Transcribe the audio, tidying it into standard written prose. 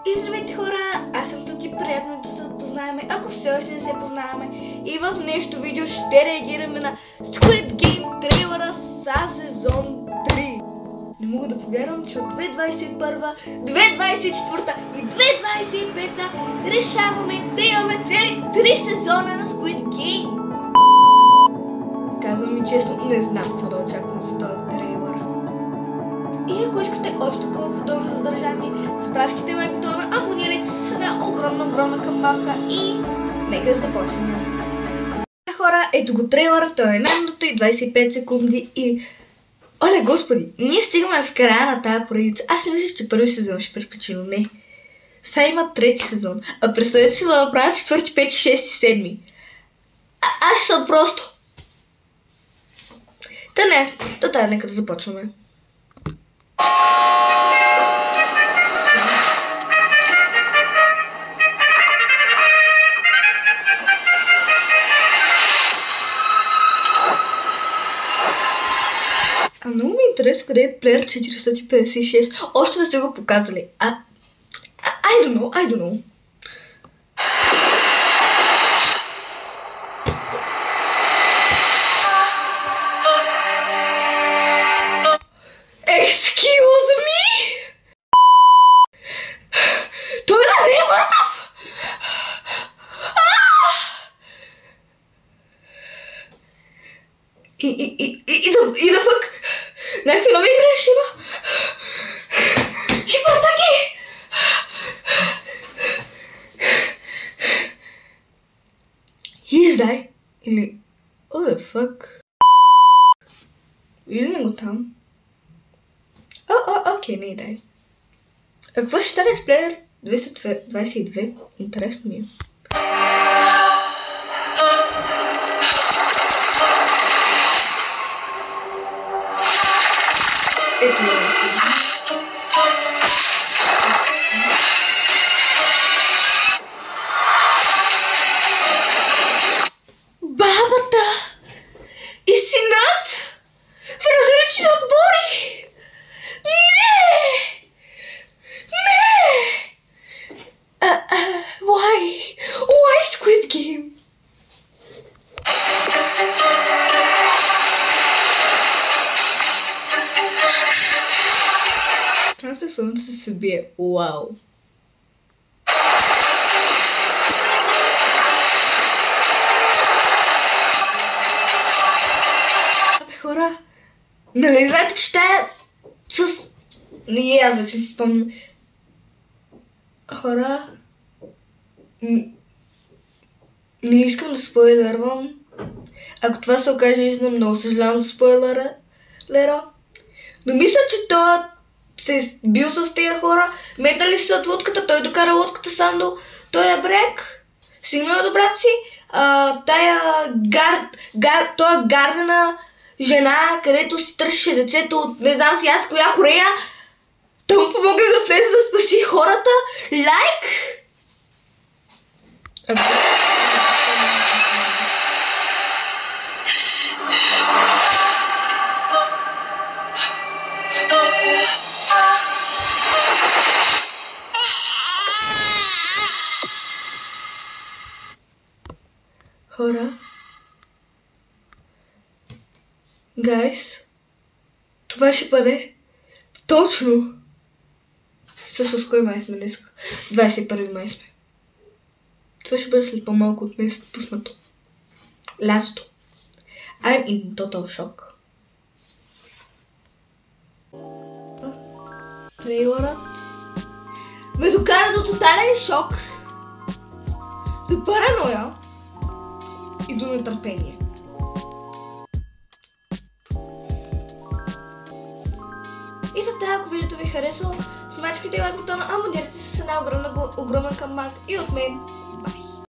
И здравейте хора, аз съм Тути, приятно да се запознаем, ако все още не се познаваме. И в днешното видео ще реагираме на Squid Game трейлера за сезон 3. Не мога да повярвам, че от 2021, 2024 и 2025 решаваме да имаме цели 3 сезона на Squid Game. Казвам ми честно, не знам какво да очаквам за този трейлер. И ако искате още такова подобно съдържание, спрашките лайк бутона, абонирайте се с една огромна камбанка и нека да започнем. Хора, ето го трейлера, той е 1 минута и 25 секунди и... Оле господи, ние стигаме в края на тая поредица. Аз мисля, че първи сезон ще приключи, но не. Сега има трети сезон, а представете си да направят 4, 5, 6, 7. Аз съм просто... Нека да започваме. Много ми е интересно къде е Player 456. Още да сте го показали. I don't know. Excuse me? Той да не е мъртъв! И да фък! Някакви нови игри ще има! Хипертаки! Издай! Или... What the fuck? Виждаме го там. Окей, не дай. А какво ще стане с Player 222? Интересно ми е. Бабата и синът в различни отбори! Why Squid Game? Трябва слънце се бие. Вау! Хора, нали знаете, че тая с... Не, аз вече си спомням. Хора... Не искам да спойлервам. Ако това се окаже истина, много съжалявам за спойлера. Но мисля, че той се е бил с тези хора. Метали се от лодката, той докара лодката сам до този брег. Стигнал до брат си. Тоя гардена жена, където си търсеше децето от не знам си аз коя Корея. Той му помогна да влезе да спаси хората. Хора, гайс, това ще бъде точно. Всъщност, кой май сме днес? 21 май сме. Това ще бъде след по-малко от месец пуснато. Лятото. I'm in total shock. Трейлърът ме докара до тотален шок, до параноя и до нетърпение. И така, ако видеото ви харесало, смачкайте лайк бутона, абонирайте се с една огромна камбанка и от мен.